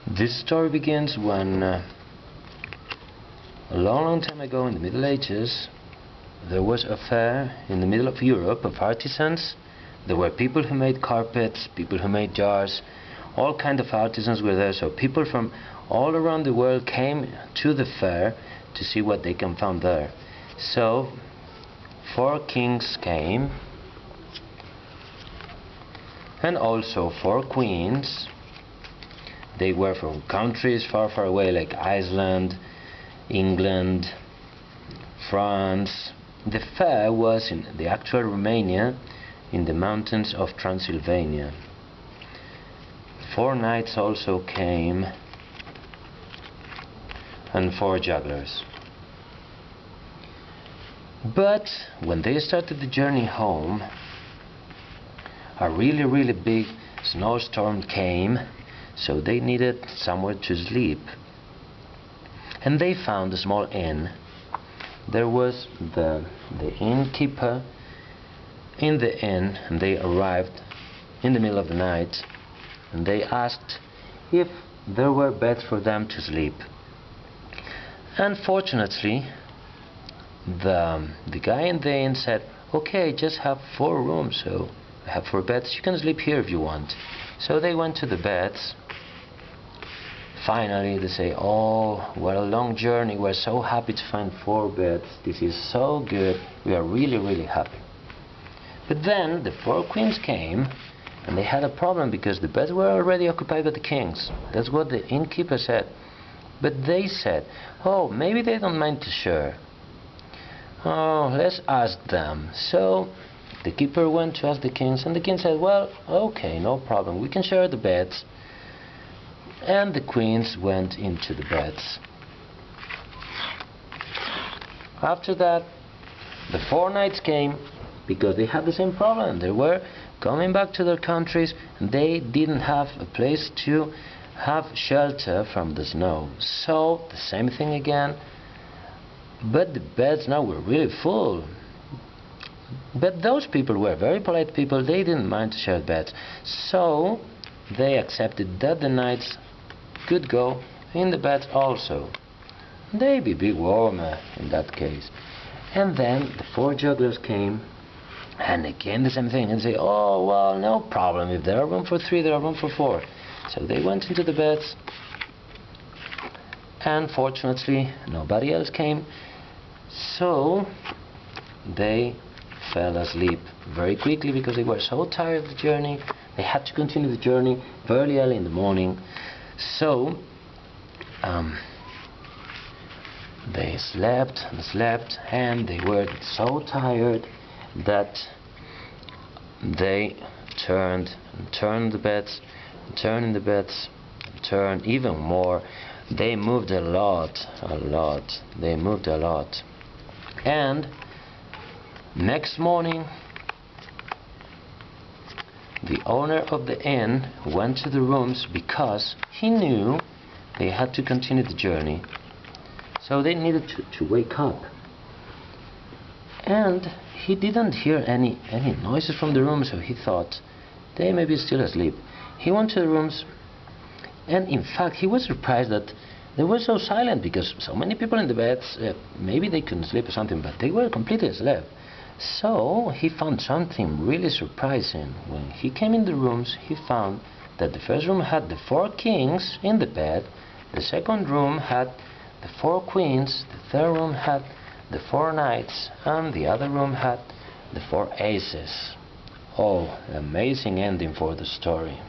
This story begins when a long time ago in the Middle Ages there was a fair in the middle of Europe of artisans. There were people who made carpets, people who made jars, all kinds of artisans were there, so people from all around the world came to the fair to see what they can find there. So 4 kings came, and also 4 queens. They were from countries far, far away, like Iceland, England, France. The fair was in the actual Romania, in the mountains of Transylvania. 4 knights also came, and 4 jugglers. But when they started the journey home, a really big snowstorm came, so they needed somewhere to sleep. And they found a small inn. There was the innkeeper in the inn, and they arrived in the middle of the night, and they asked if there were beds for them to sleep. Unfortunately, the guy in the inn said, okay, just have 4 rooms, so I have 4 beds, you can sleep here if you want. So they went to the beds. Finally they say, oh, what a long journey, we're so happy to find 4 beds, this is so good, we are really happy. But then the 4 queens came, and they had a problem because the beds were already occupied by the kings. That's what the innkeeper said. But they said, oh, maybe they don't mind to share. Oh, let's ask them. So the keeper went to ask the kings, and the king said, well, okay, no problem, we can share the beds. And the queens went into the beds. After that, the 4 knights came, because they had the same problem. They were coming back to their countries, and they didn't have a place to have shelter from the snow. So the same thing again, but the beds now were really full. But those people were very polite people, they didn't mind to share beds. So they accepted that the knights could go in the beds also. They'd be warmer in that case. And then the 4 jugglers came, and again the same thing, and say, oh, well, no problem, if there are room for 3, there are room for 4. So they went into the beds, and fortunately nobody else came, so they fell asleep very quickly because they were so tired of the journey. They had to continue the journey very early in the morning. So they slept and slept, and they were so tired that they turned the beds, turned the beds, turned even more. They moved a lot. They moved a lot. And next morning, the owner of the inn went to the rooms because he knew they had to continue the journey. So they needed to wake up. And he didn't hear any noises from the room, so he thought they may be still asleep. He went to the rooms, and in fact he was surprised that they were so silent, because so many people in the beds, maybe they couldn't sleep or something, but they were completely asleep. So he found something really surprising. When he came in the rooms, he found that the first room had the 4 kings in the bed, the second room had the 4 queens, the third room had the 4 knights, and the other room had the 4 aces. Oh, amazing ending for the story.